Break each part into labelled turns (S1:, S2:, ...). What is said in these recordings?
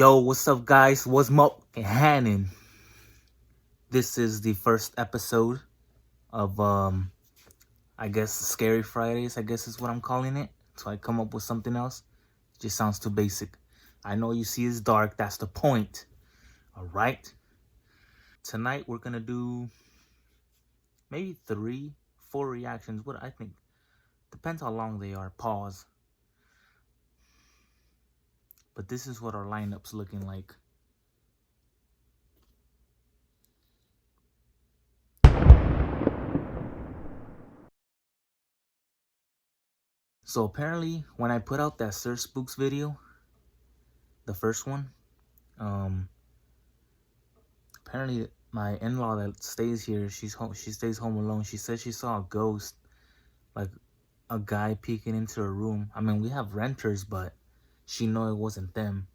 S1: Yo, what's up, guys? What's happening? This is the first episode of I guess Scary Fridays. I guess is what I'm calling it. So I come up with something else. It just sounds too basic. I know you see it's dark. That's the point. All right. Tonight we're gonna do maybe 3, 4 reactions. What I think depends how long they are. Pause. But this is what our lineup's looking like. So apparently, when I put out that Sir Spooks video, the first one, apparently my in-law that stays here, she stays home alone. She said she saw a ghost, like a guy peeking into her room. I mean, we have renters, but she know it wasn't them.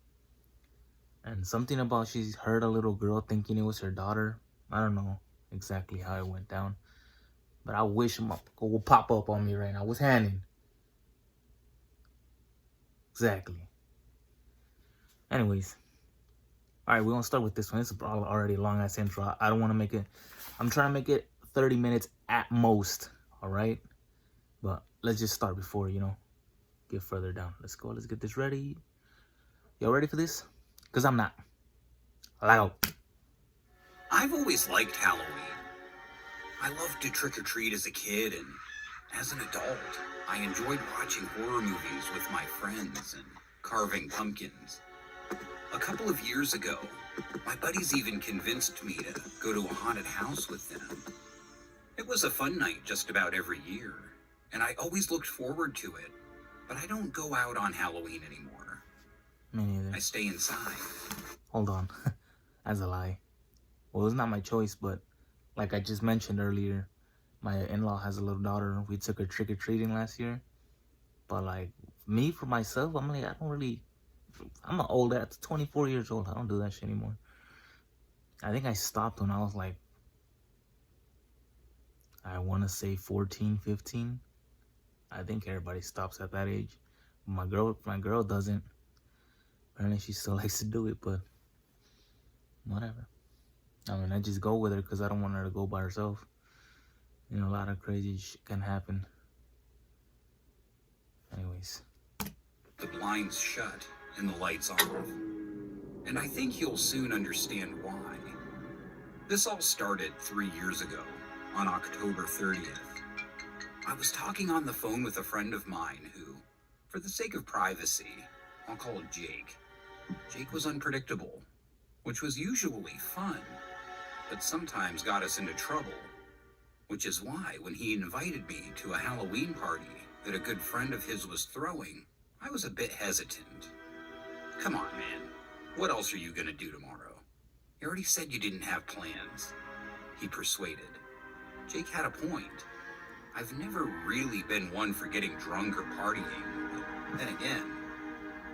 S1: And something about she heard a little girl thinking it was her daughter. I don't know exactly how it went down, but I wish it will pop up on me right now. What's happening? Exactly. Anyways. All right, we're going to start with this one. It's already a long-ass intro. I don't want to make it... I'm trying to make it 30 minutes at most, all right? But let's just start before, get further down. Let's go. Let's get this ready. Y'all ready for this? Because I'm not. Loud.
S2: I've always liked Halloween. I loved to trick-or-treat as a kid, and as an adult, I enjoyed watching horror movies with my friends and carving pumpkins. A couple of years ago, my buddies even convinced me to go to a haunted house with them. It was a fun night just about every year, and I always looked forward to it, but I don't go out on Halloween anymore.
S1: Me neither.
S2: I stay inside.
S1: Hold on. That's a lie. Well, it's not my choice, but like I just mentioned earlier, my in-law has a little daughter. We took her trick-or-treating last year. But like, me, for myself, I'm like, I'm an old ass, 24 years old. I don't do that shit anymore. I think I stopped when I was like, I want to say 14, 15. I think everybody stops at that age. My girl doesn't. Apparently she still likes to do it, but whatever. I mean, I just go with her because I don't want her to go by herself. A lot of crazy shit can happen. Anyways.
S2: The blinds shut and the lights off. And I think you'll soon understand why. This all started 3 years ago, on October 30th. I was talking on the phone with a friend of mine who, for the sake of privacy, I'll call it Jake. Jake was unpredictable, which was usually fun, but sometimes got us into trouble. Which is why, when he invited me to a Halloween party that a good friend of his was throwing, I was a bit hesitant. Come on, man. What else are you gonna do tomorrow? You already said you didn't have plans. He persuaded. Jake had a point. I've never really been one for getting drunk or partying. But then again,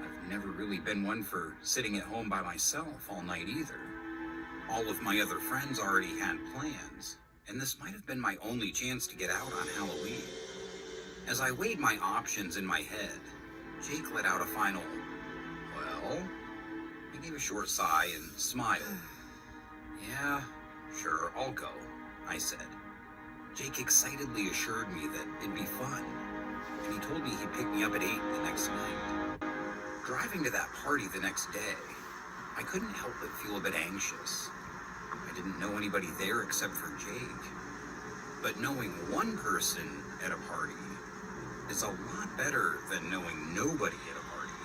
S2: I've never really been one for sitting at home by myself all night either. All of my other friends already had plans, and this might have been my only chance to get out on Halloween. As I weighed my options in my head, Jake let out a final, well, I gave a short sigh and smiled. Yeah, sure, I'll go, I said. Jake excitedly assured me that it'd be fun, and he told me he'd pick me up at 8 the next night. Driving to that party the next day, I couldn't help but feel a bit anxious. I didn't know anybody there except for Jake. But knowing one person at a party is a lot better than knowing nobody at a party.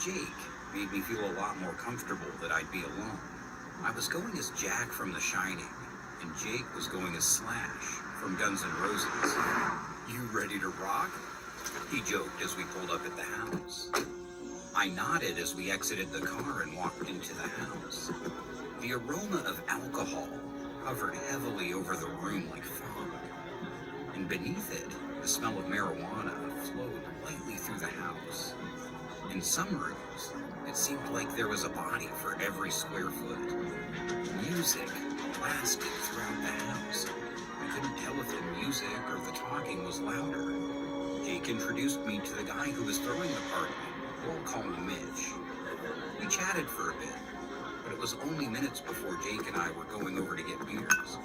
S2: Jake made me feel a lot more comfortable that I'd be alone. I was going as Jack from The Shining, and Jake was going as Slash from Guns N' Roses. You ready to rock? He joked as we pulled up at the house. I nodded as we exited the car and walked into the house. The aroma of alcohol hovered heavily over the room like fog, and beneath it, the smell of marijuana flowed lightly through the house. In some rooms, it seemed like there was a body for every square foot. Music blasted throughout the house. I couldn't tell if the music or the talking was louder. Jake introduced me to the guy who was throwing the party. We'll call him Mitch. We chatted for a bit, but it was only minutes before Jake and I were going over to get beers.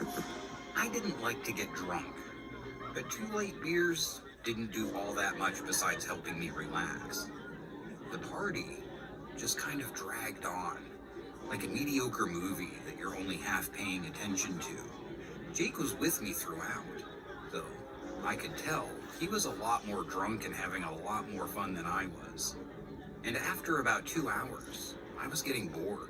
S2: I didn't like to get drunk, but 2 late beers didn't do all that much besides helping me relax. The party just kind of dragged on, like a mediocre movie that you're only half paying attention to. Jake was with me throughout, though I could tell he was a lot more drunk and having a lot more fun than I was. And after about 2 hours, I was getting bored.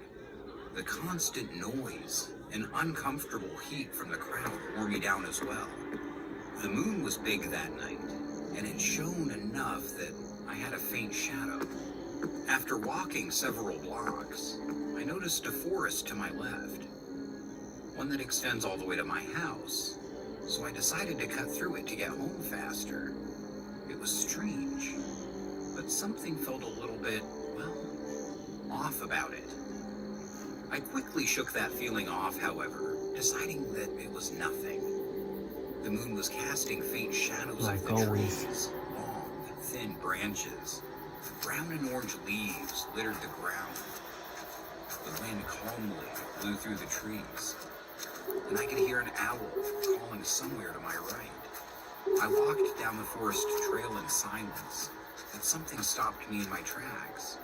S2: The constant noise and uncomfortable heat from the crowd wore me down as well. The moon was big that night, and it shone enough that I had a faint shadow. After walking several blocks, I noticed a forest to my left, one that extends all the way to my house, so I decided to cut through it to get home faster. It was strange, but something felt a little bit, well, off about it. I quickly shook that feeling off, however, deciding that it was nothing. The moon was casting faint shadows
S1: Like
S2: of the
S1: always.
S2: trees, long, thin branches. Brown and orange leaves littered the ground. The wind calmly blew through the trees, and I could hear an owl calling somewhere to my right. I walked down the forest trail in silence, but something stopped me in my tracks.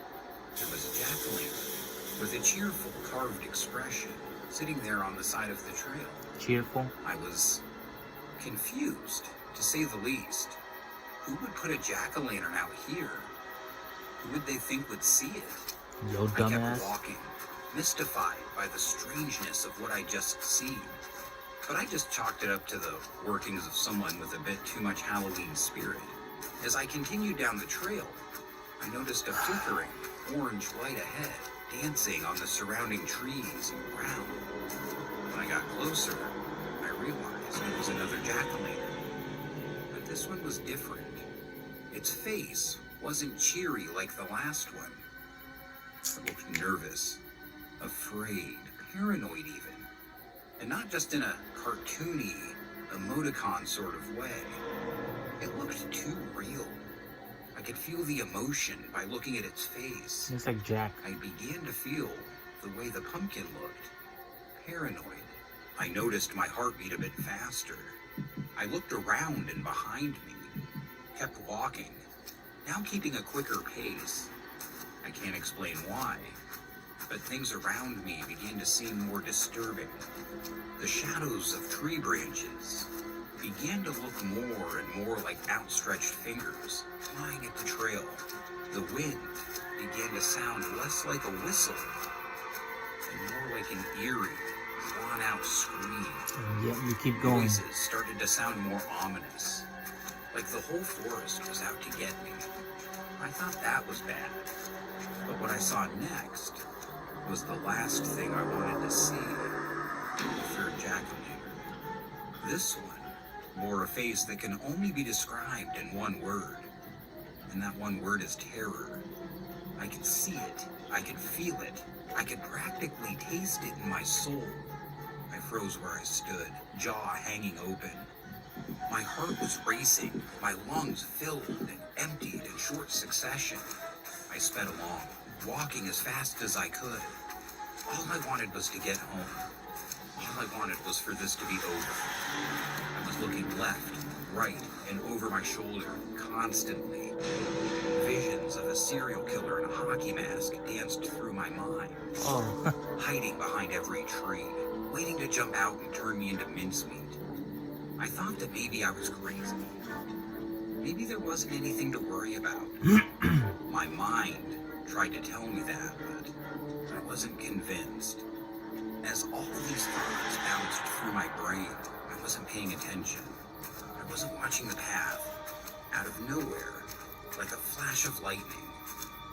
S2: There was a jack-o'-lantern with a cheerful, carved expression sitting there on the side of the trail.
S1: Cheerful?
S2: I was confused, to say the least. Who would put a jack-o'-lantern out here? Who would they think would see it?
S1: Yo,
S2: I kept
S1: dumbass.
S2: walking, mystified by the strangeness of what I just seen. But I just chalked it up to the workings of someone with a bit too much Halloween spirit. As I continued down the trail, I noticed a flickering orange light ahead, dancing on the surrounding trees and ground. When I got closer, I realized it was another jack-o'-lantern. But this one was different. Its face wasn't cheery like the last one. It looked nervous, afraid, paranoid even. And not just in a cartoony, emoticon sort of way. It looked too real. I could feel the emotion by looking at its face.
S1: It's like Jack.
S2: I began to feel the way the pumpkin looked. Paranoid. I noticed my heartbeat a bit faster. I looked around and behind me. Kept walking, now keeping a quicker pace. I can't explain why, but things around me began to seem more disturbing. The shadows of tree branches began to look more and more like outstretched fingers clawing at the trail. The wind began to sound less like a whistle and more like an eerie, drawn-out scream.
S1: Yeah, you keep going.
S2: Voices started to sound more ominous, like the whole forest was out to get me. I thought that was bad, but what I saw next was the last thing I wanted to see. The third jack-o'-lantern. This one bore a face that can only be described in one word, and that one word is terror. I could see it, I could feel it, I could practically taste it in my soul. I froze where I stood, jaw hanging open. My heart was racing, my lungs filled and emptied in short succession. I sped along, walking as fast as I could. All I wanted was to get home. All I wanted was for this to be over. I was looking left, right, and over my shoulder constantly. Visions of a serial killer in a hockey mask danced through my mind.
S1: Oh.
S2: Hiding behind every tree, waiting to jump out and turn me into mincemeat. I thought that maybe I was crazy. Maybe there wasn't anything to worry about. My mind tried to tell me that, but I wasn't convinced. As all these thoughts bounced through my brain, I wasn't paying attention. I wasn't watching the path. Out of nowhere, like a flash of lightning,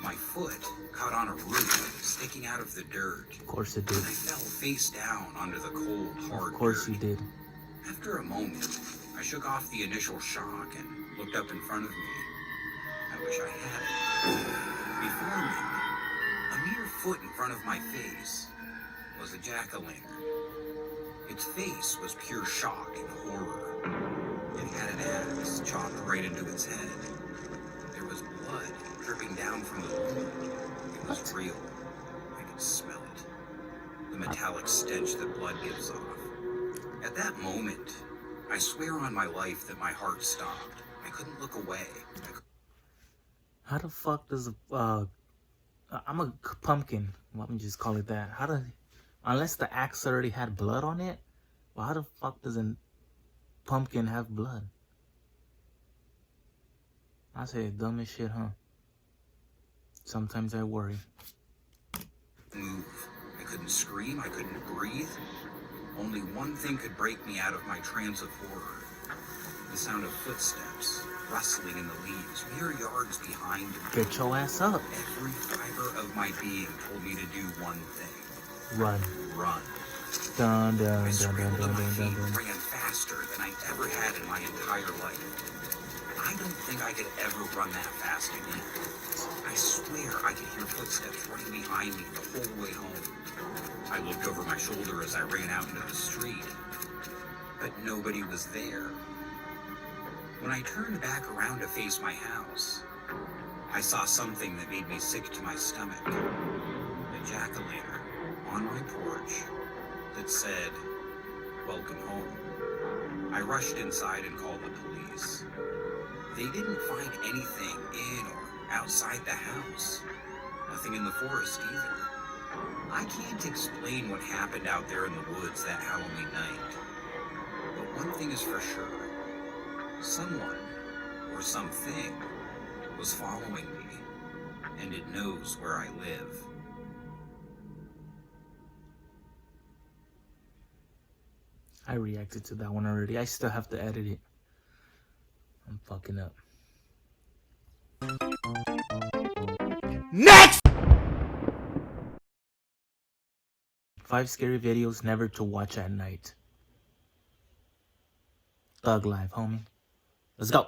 S2: my foot caught on a root sticking out of the dirt.
S1: Of course it did.
S2: And I fell face down onto the cold, hard
S1: Of course
S2: dirt.
S1: you did.
S2: After a moment, I shook off the initial shock and looked up in front of me. I wish I had it. Before me, a mere foot in front of my face, was a jack-o'-lantern. Its face was pure shock and horror. It had an axe chopped right into its head. There was blood dripping down from the wound. It was real. could smell it. The metallic stench that blood gives off. At that moment, I swear on my life that my heart stopped. I couldn't look away.
S1: How the fuck does I'm a pumpkin. Let me just call it that. Unless the axe already had blood on it, well, how the fuck does a pumpkin have blood? I say dumb as shit, huh? Sometimes I worry.
S2: Move. I couldn't scream. I couldn't breathe. Only one thing could break me out of my trance of horror. The sound of footsteps rustling in the leaves, mere yards behind me.
S1: Get your ass up.
S2: Every fiber of my being told me to do one thing.
S1: Run.
S2: Run.
S1: Dun, dun,
S2: I
S1: dun,
S2: scrambled
S1: dun,
S2: to my
S1: dun,
S2: feet,
S1: dun, dun.
S2: ran faster than I ever had in my entire life. I don't think I could ever run that fast again. I swear I could hear footsteps running behind me the whole way home. I looked over my shoulder as I ran out into the street, but nobody was there. When I turned back around to face my house, I saw something that made me sick to my stomach. A jack-o'-lantern on my porch that said, "Welcome home." I rushed inside and called the police. They didn't find anything in or outside the house. Nothing in the forest either. I can't explain what happened out there in the woods that Halloween night. But one thing is for sure. Someone, or something, was following me, and it knows where I live.
S1: I reacted to that one already. I still have to edit it. I'm fucking up. Next! 5 scary videos never to watch at night. Thug life, homie. Let's go.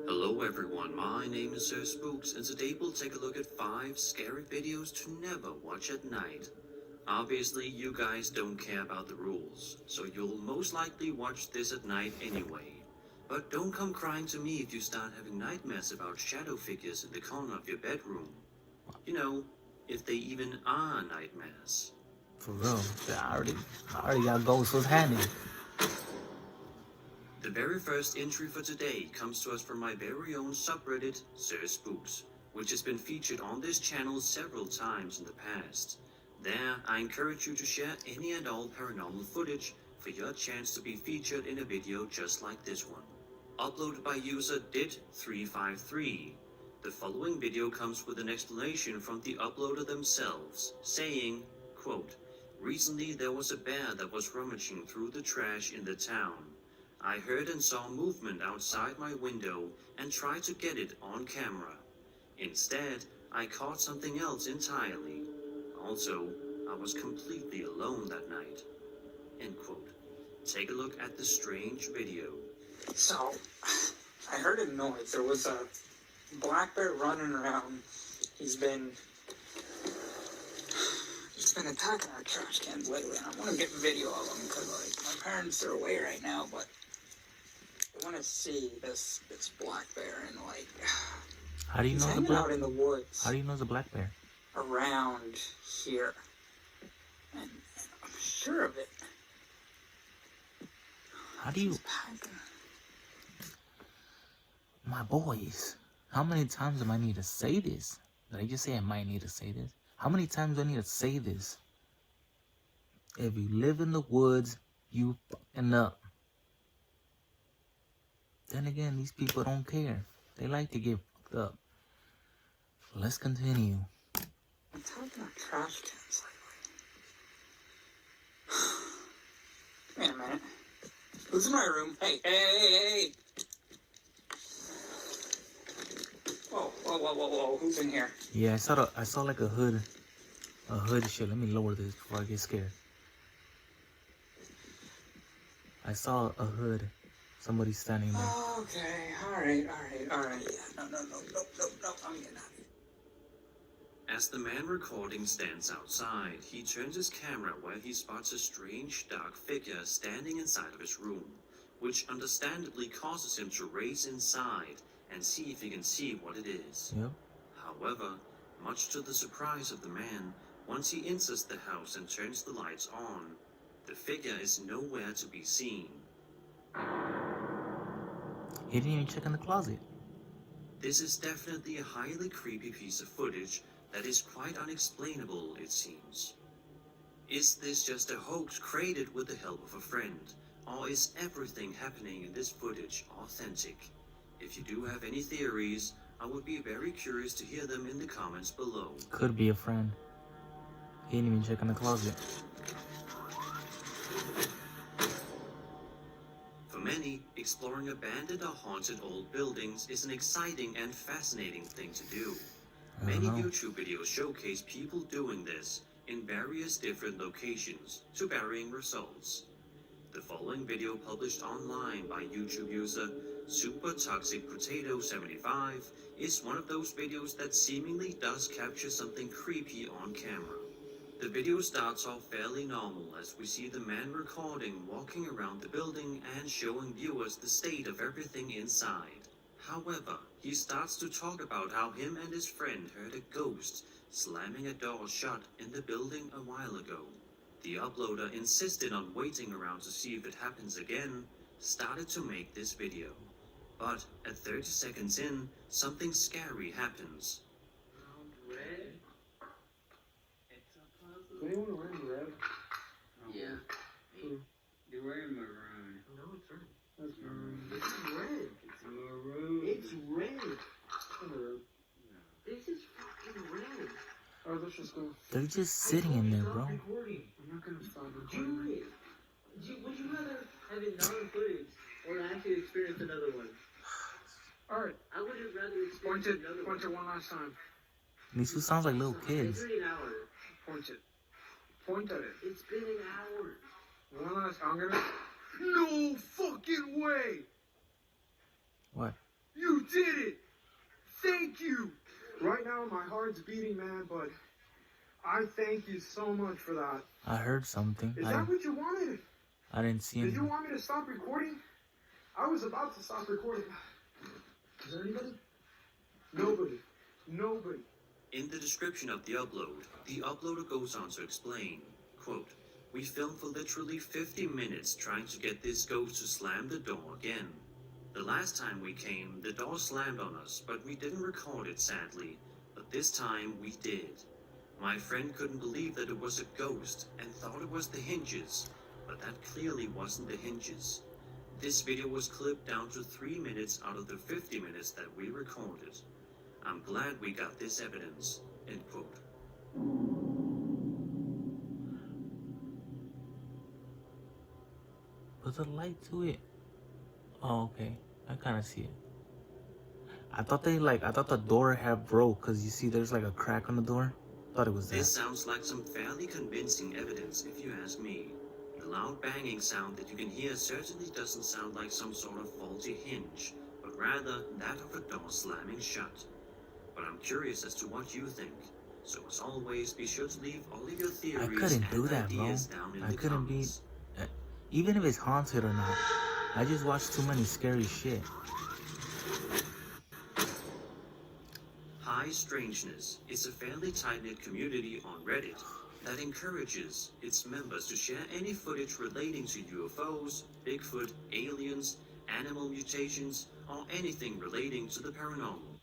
S3: Hello everyone, my name is Sir Spooks, and today we'll take a look at 5 scary videos to never watch at night. Obviously, you guys don't care about the rules, so you'll most likely watch this at night anyway. But don't come crying to me if you start having nightmares about shadow figures in the corner of your bedroom. You know, if they even are nightmares.
S1: For real. I already got ghosts was handy.
S3: The very first entry for today comes to us from my very own subreddit, Sir Spooks, which has been featured on this channel several times in the past. There, I encourage you to share any and all paranormal footage for your chance to be featured in a video just like this one. Uploaded by user DIT353. The following video comes with an explanation from the uploader themselves, saying, quote, "Recently there was a bear that was rummaging through the trash in the town. I heard and saw movement outside my window and tried to get it on camera. Instead, I caught something else entirely. Also, I was completely alone that night." End quote. Take a look at the strange video.
S4: So, I heard a noise. There was a black bear running around. He's been attacking our trash cans lately, and I want to get video of him because, like, my parents are away right now, but I want to see this black bear and, like,
S1: How do you
S4: he's
S1: know the
S4: hanging
S1: black?
S4: out in the woods
S1: How do you know the black bear?
S4: around here, and I'm sure of it.
S1: How do you?
S4: He's packing.
S1: My boys, how many times do I need to say this? Did I just say I might need to say this? How many times do I need to say this? If you live in the woods, you fucking up. Then again, these people don't care. They like to get fucked up. Let's continue.
S4: I'm talking about trash cans lately. Wait a minute. Who's in my room? Hey. Whoa. Who's in here?
S1: Yeah, I saw like a hood shit. Let me lower this before I get scared. I saw a hood. Somebody's standing there.
S4: Okay, alright. Yeah, no. I'm getting out of here.
S3: As the man recording stands outside, he turns his camera where he spots a strange dark figure standing inside of his room. which understandably causes him to race inside and see if he can see what it is.
S1: Yep.
S3: However, much to the surprise of the man, once he enters the house and turns the lights on, the figure is nowhere to be seen.
S1: He didn't even check in the closet.
S3: This is definitely a highly creepy piece of footage that is quite unexplainable, it seems. Is this just a hoax created with the help of a friend, or is everything happening in this footage authentic? If you do have any theories, I would be very curious to hear them in the comments below.
S1: Could be a friend. He didn't even check in the closet.
S3: For many, exploring abandoned or haunted old buildings is an exciting and fascinating thing to do. Many YouTube videos showcase people doing this in various different locations to varying results. The following video published online by YouTube user Super Toxic Potato 75 is one of those videos that seemingly does capture something creepy on camera. The video starts off fairly normal as we see the man recording walking around the building and showing viewers the state of everything inside. However, he starts to talk about how him and his friend heard a ghost slamming a door shut in the building a while ago. The uploader insisted on waiting around to see if it happens again, started to make this video. But at 30 seconds in, something scary happens.
S5: Red?
S6: Is anyone wearing red?
S5: Yeah. You're wearing maroon.
S6: No, it's red. That's maroon.
S5: It's red. It's maroon. It's red.
S6: Maroon.
S5: This is fucking red.
S6: Alright, let's just go.
S1: They're just sitting in there, bro.
S5: Recording.
S6: I'm not gonna stop
S5: Do
S6: recording.
S5: it. Would you rather have it non-footage or actually experience another one?
S6: Alright,
S5: I would have rather
S6: point
S5: experienced
S6: it.
S5: another
S6: Point it
S5: one.
S6: one last time.
S1: These two sounds like little kids.
S5: It's been an hour.
S6: Point it. Point at it.
S5: It's been an hour.
S6: One last. I'm gonna. No fucking way!
S1: What?
S6: You did it! Thank you! Right now, my heart's beating, man, but I thank you so much for that.
S1: I heard something.
S6: Is that what you wanted?
S1: I didn't see
S6: Did you
S1: him.
S6: want me to stop recording? I was about to stop recording. Is there anybody? Nobody. Nobody.
S3: In the description of the uploader goes on to explain, quote, "We filmed for literally 50 minutes trying to get this ghost to slam the door again. The last time we came, the door slammed on us, but we didn't record it sadly. But this time we did. My friend couldn't believe that it was a ghost and thought it was the hinges, but that clearly wasn't the hinges. This video was clipped down to 3 minutes out of the 50 minutes that we recorded. I'm glad we got this evidence." End quote.
S1: Put the light to it. Oh, okay. I kind of see it. I thought the door had broke because you see there's like a crack on the door. Thought it was
S3: This
S1: that.
S3: sounds like some fairly convincing evidence if you ask me. The loud banging sound that you can hear certainly doesn't sound like some sort of faulty hinge, but rather that of a door slamming shut. But I'm curious as to what you think. So as always, be sure to leave all of your theories
S1: I couldn't
S3: and
S1: do that, bro.
S3: ideas down in
S1: I
S3: the
S1: couldn't be.
S3: comments.
S1: Even if it's haunted or not, I just watched too many scary shit.
S3: High Strangeness is a fairly tight-knit community on Reddit that encourages its members to share any footage relating to UFOs, Bigfoot, aliens, animal mutations, or anything relating to the paranormal.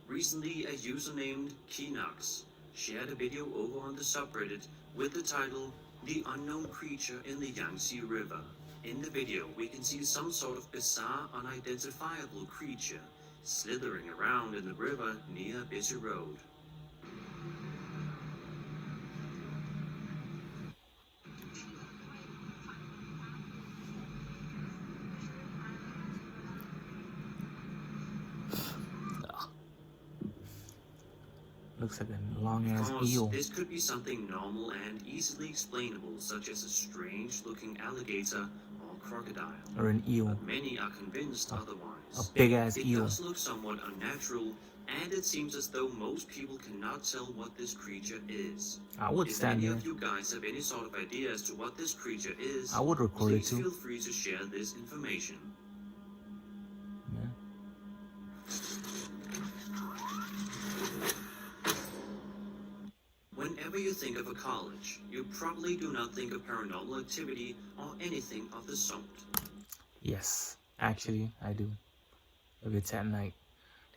S3: Recently, a user named Keenox shared a video over on the subreddit with the title, "The Unknown Creature in the Yangtze River." In the video, we can see some sort of bizarre, unidentifiable creature slithering around in the river near Busy Road.
S1: Looks like a long
S3: Of
S1: ass
S3: course,
S1: eel.
S3: this could be something normal and easily explainable, such as a strange-looking alligator or crocodile.
S1: Or an eel.
S3: But many are convinced otherwise. eyes.
S1: A big ass
S3: It
S1: eel.
S3: does look somewhat unnatural, and it seems as though most people cannot tell what this creature is.
S1: I would
S3: If
S1: stand
S3: any
S1: there.
S3: of you guys have any sort of idea as to what this creature is,
S1: I would record it
S3: please
S1: too.
S3: feel free to share this information.
S1: Yeah.
S3: Whenever you think of a college, you probably do not think of paranormal activity or anything of the sort.
S1: Yes, actually, I do. If it's at night,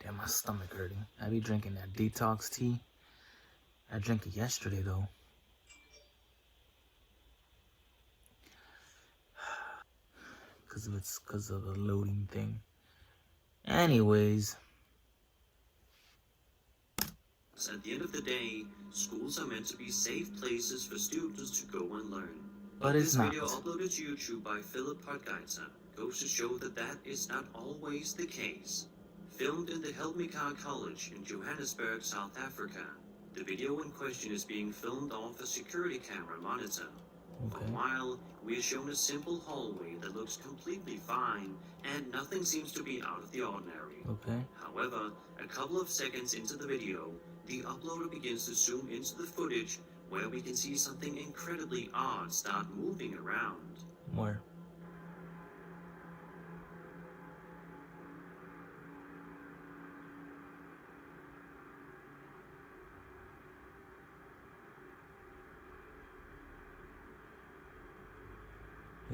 S1: damn, my stomach hurting. I be drinking that detox tea. I drank it yesterday though. Because of the loading thing. Anyways,
S3: At the end of the day, schools are meant to be safe places for students to go and learn.
S1: but it's
S3: This
S1: not.
S3: video uploaded to YouTube by Philip Hartgeitzer goes to show that that is not always the case. Filmed in the Helmika College in Johannesburg, South Africa, the video in question is being filmed off a security camera monitor. For a while, we are shown a simple hallway that looks completely fine, and nothing seems to be out of the ordinary.
S1: Okay.
S3: However, a couple of seconds into the video, the uploader begins to zoom into the footage where we can see something incredibly odd start moving around.
S1: Where?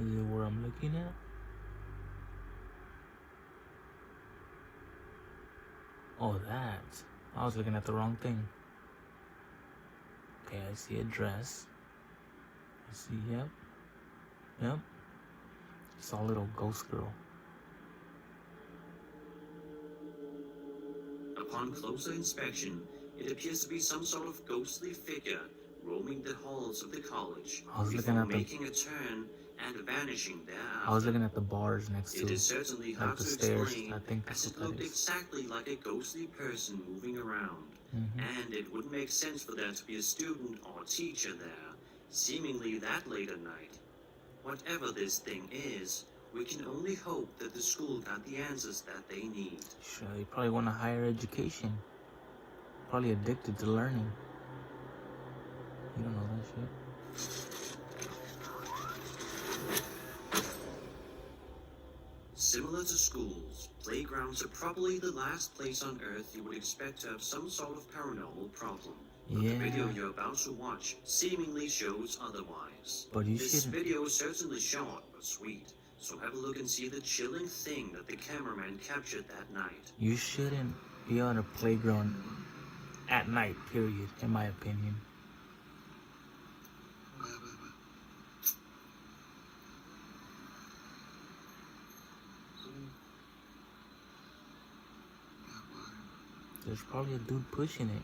S1: Is it where I'm looking at? Oh, that. I was looking at the wrong thing. Okay, I see a dress. I see, yep. Yep. Saw a little ghost girl.
S3: Upon closer inspection, it appears to be some sort of ghostly figure roaming the halls of the college
S1: I was looking
S3: before
S1: at the-
S3: making a turn and vanishing thereafter.
S1: I was looking at the bars next to
S3: It is certainly
S1: like
S3: hard
S1: the
S3: to
S1: stairs.
S3: explain,
S1: I think
S3: as
S1: that's
S3: it
S1: what
S3: looked
S1: that is.
S3: exactly like a ghostly person moving around.
S1: Mhm.
S3: And it wouldn't make sense for there to be a student or teacher there, seemingly that late at night. Whatever this thing is, we can only hope that the school got the answers that they need.
S1: Sure, they probably want a higher education. Probably addicted to learning. You don't know that shit.
S3: Similar to schools, playgrounds are probably the last place on Earth you would expect to have some sort of paranormal problem. But the video
S1: Yeah,
S3: you're about to watch seemingly shows otherwise.
S1: but you
S3: This
S1: shouldn't.
S3: video is certainly short but sweet, so have a look and see the chilling thing that the cameraman captured that night.
S1: You shouldn't be on a playground at night, period, in my opinion. There's probably a dude pushing it.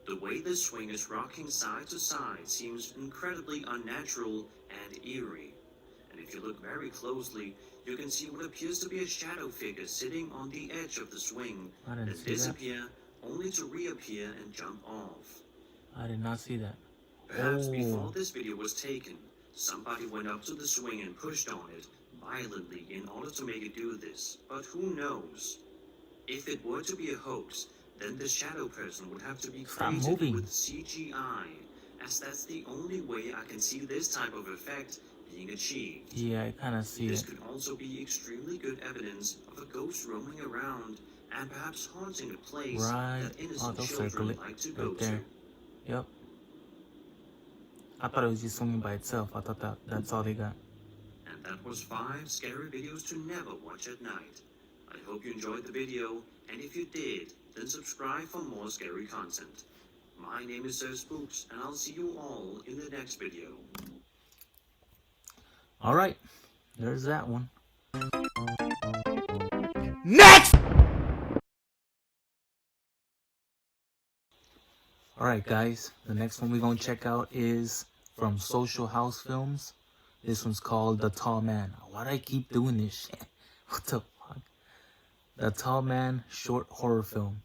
S3: The way the swing is rocking side to side seems incredibly unnatural and eerie. And if you look very closely, you can see what appears to be a shadow figure sitting on the edge of the swing
S1: I didn't
S3: that
S1: see that.
S3: disappear only to reappear and jump off.
S1: I did not see that.
S3: Perhaps
S1: Oh.
S3: before this video was taken, somebody went up to the swing and pushed on it violently in order to make it do this. But who knows? If it were to be a hoax, then the shadow person would have to be
S1: Stop
S3: created
S1: moving.
S3: with CGI, as that's the only way I can see this type of effect being achieved.
S1: Yeah, I kind of see
S3: This
S1: it.
S3: could also be extremely good evidence of a ghost roaming around and perhaps haunting a place
S1: Right.
S3: that
S1: Oh,
S3: innocent
S1: they'll circle
S3: children
S1: it
S3: like to go
S1: right there.
S3: to.
S1: Yep. I thought it was just swinging by itself. I thought that's all they got.
S3: And that was 5 scary videos to never watch at night. I hope you enjoyed the video, and if you did, then subscribe for more scary content. My name is Sir Spooks, and I'll see you all in the next video.
S1: All right, there's that one. Next! All right, guys, the next one we're going to check out is from Social House Films. This one's called The Tall Man. Why do I keep doing this shit? What the fuck? The Tall Man short horror film.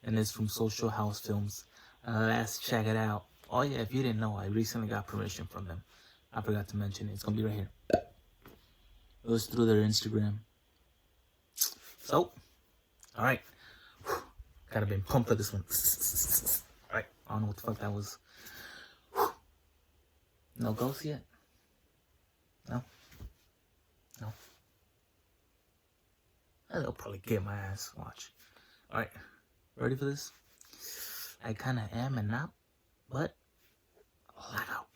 S1: And it's from Social House Films. Let's check it out. Oh yeah, if you didn't know, I recently got permission from them. I forgot to mention it. It's gonna be right here. It was through their Instagram. So, all right. Gotta been pumped for this one. All right. I don't know what the fuck that was. No ghost yet? No? No? They'll probably get my ass. Watch. All right. Ready for this? I kind of am and not, but let out.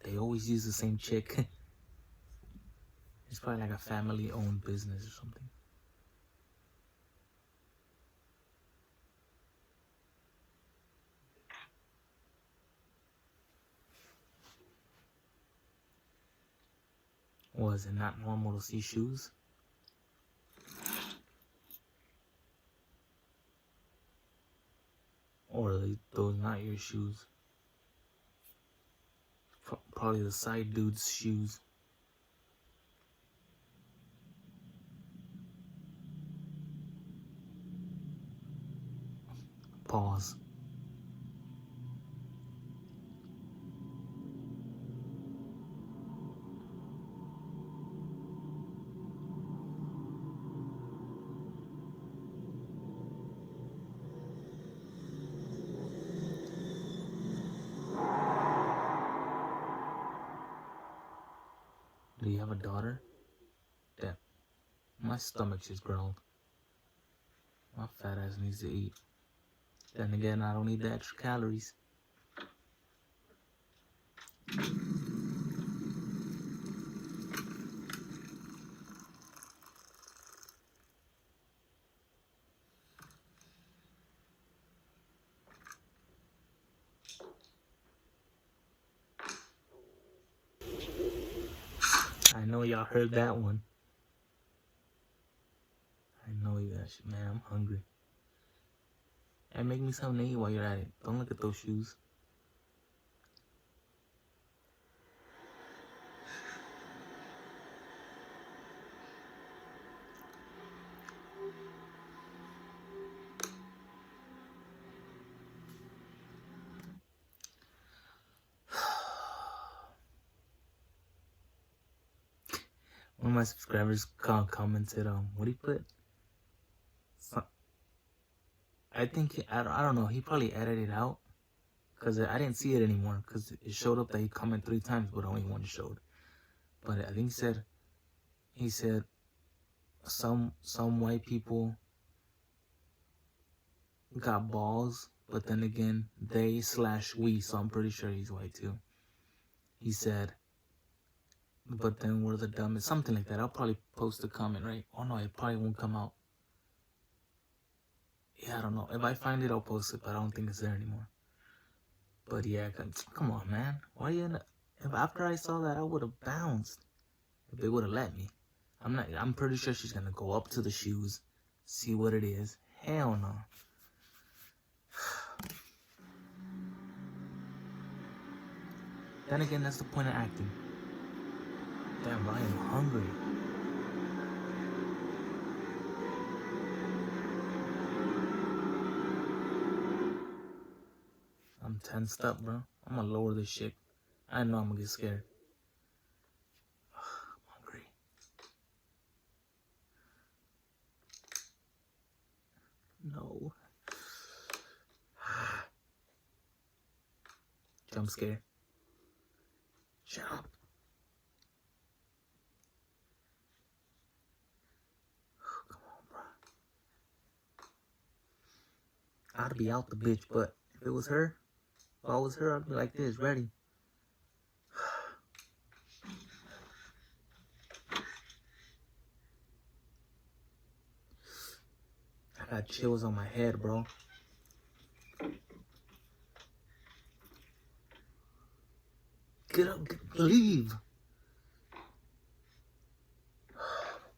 S1: They always use the same chick. It's probably like a family-owned business or something. Was it not normal to see shoes? Or are those not your shoes? Probably the side dude's shoes. Pause. Do you have a daughter? Damn. My stomach just growled. My fat ass needs to eat. Then again, I don't need the extra calories. I know y'all heard that one. I know you guys. Man, I'm hungry. And make me something to eat while you're at it. Don't look at those shoes. One of my subscribers commented, what do you put? I think, I don't know, he probably edited it out. Because I didn't see it anymore. Because it showed up that he commented 3 times, but only one showed. But I think he said, some white people got balls, but then again, they/we, so I'm pretty sure he's white too. He said, but then we're the dumbest, something like that. I'll probably post a comment, right? Oh no, it probably won't come out. Yeah, I don't know. If I find it, I'll post it, but I don't think it's there anymore. But yeah, come on, man. Why you if after I saw that, I would have bounced. If they would have let me. I'm pretty sure she's gonna go up to the shoes, see what it is. Hell no. Then again, that's the point of acting. Damn, I am hungry. I'm tensed up, bro. I'm gonna lower this shit. I know I'm gonna get scared. I'm hungry. No. Jump scare. Shut up. Come on, bro. I'd be out the bitch, but if it was her, if I was her, I'd be like this, ready. I got chills on my head, bro. Get up, leave.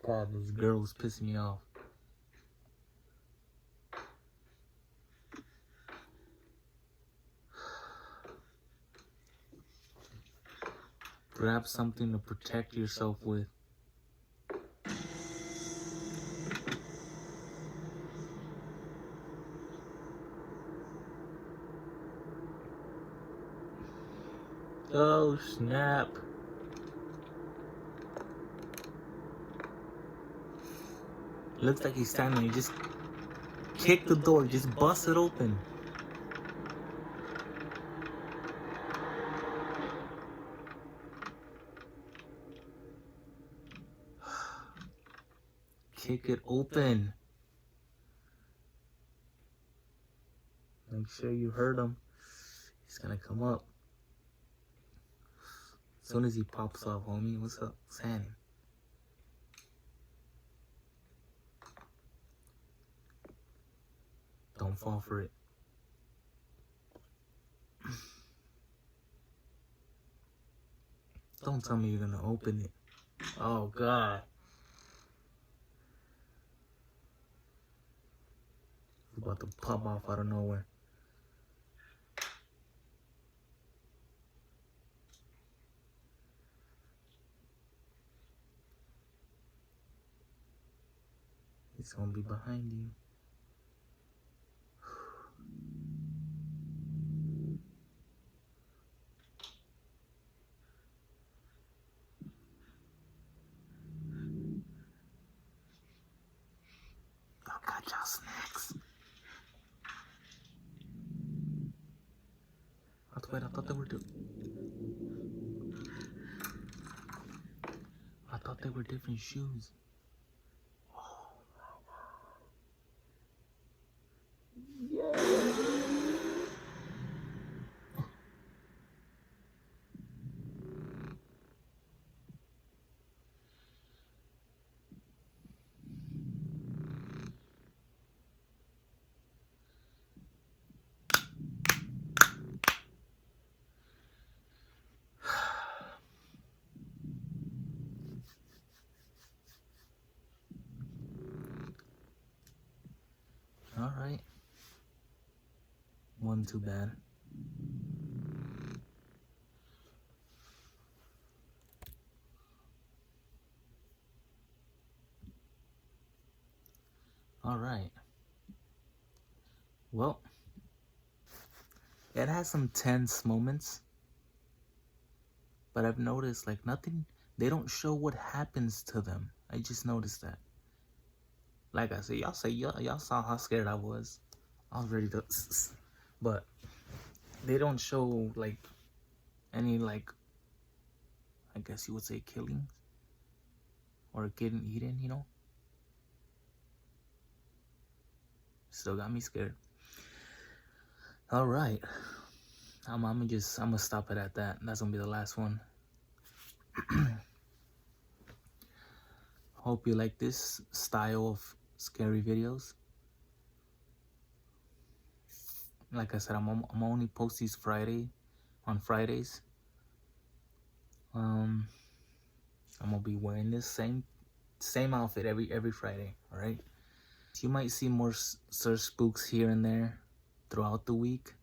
S1: God, this girl was pissing me off. Grab something to protect yourself with. Oh snap. Looks like he's standing. You just kick the door, just bust it open. Kick it open. Make sure you heard him. He's gonna come up. As soon as he pops off, homie. What's up? What's happening? Don't fall for it. Don't tell me you're gonna open it. Oh God. It's about to pop off out of nowhere. It's gonna be behind you. Y'all got y'all snacks. Wait, I thought they were I thought they were different shoes. Alright. Wasn't too bad. Alright. Well, it has some tense moments. But I've noticed, like, nothing, they don't show what happens to them. I just noticed that. Like I said, y'all saw how scared I was. I was ready to, but they don't show, like, any, like, I guess you would say killings. Or getting eaten, you know? Still got me scared. Alright. I'm gonna stop it at that. That's gonna be the last one. Hope you like this style of scary videos. Like I said, I'm only post these on Fridays. I'm gonna be wearing this same outfit every Friday. All right. You might see more Sir Spooks here and there throughout the week,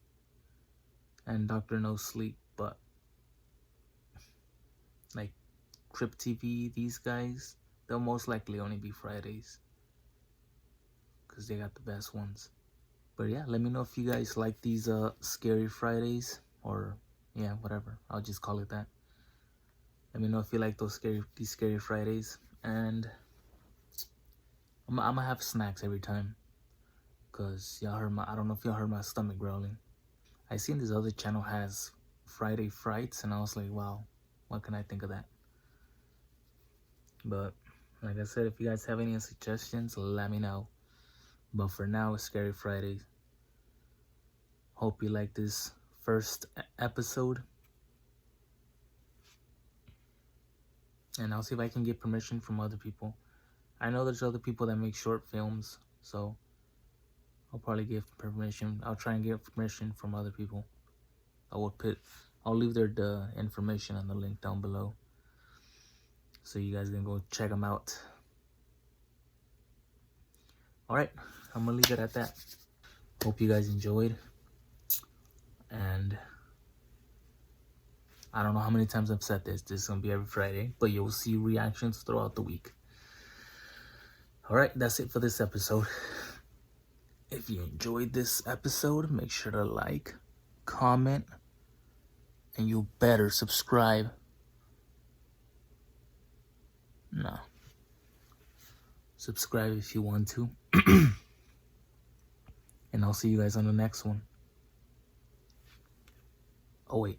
S1: and Dr. No Sleep, but like Trip TV, these guys, they'll most likely only be Fridays because they got the best ones. But yeah, let me know if you guys like these scary Fridays, or yeah, whatever. I'll just call it that. Let me know if you like these scary Fridays, and I'm gonna have snacks every time, cause y'all heard I don't know if y'all heard my stomach growling. I seen this other channel has Friday Frights, and I was like, wow, what can I think of that? But like I said, if you guys have any suggestions, let me know. But for now, it's Scary Fridays. Hope you like this first episode. And I'll see if I can get permission from other people. I know there's other people that make short films, so I'll probably give permission. I'll try and get permission from other people. I'll leave the information and the link down below, so you guys can go check them out. Alright, I'm gonna leave it at that. Hope you guys enjoyed, and I don't know how many times I've said this. This is going to be every Friday, but you'll see reactions throughout the week. All right, that's it for this episode. If you enjoyed this episode, make sure to like, comment, and you better subscribe. No. Subscribe if you want to. And I'll see you guys on the next one. Oh, wait.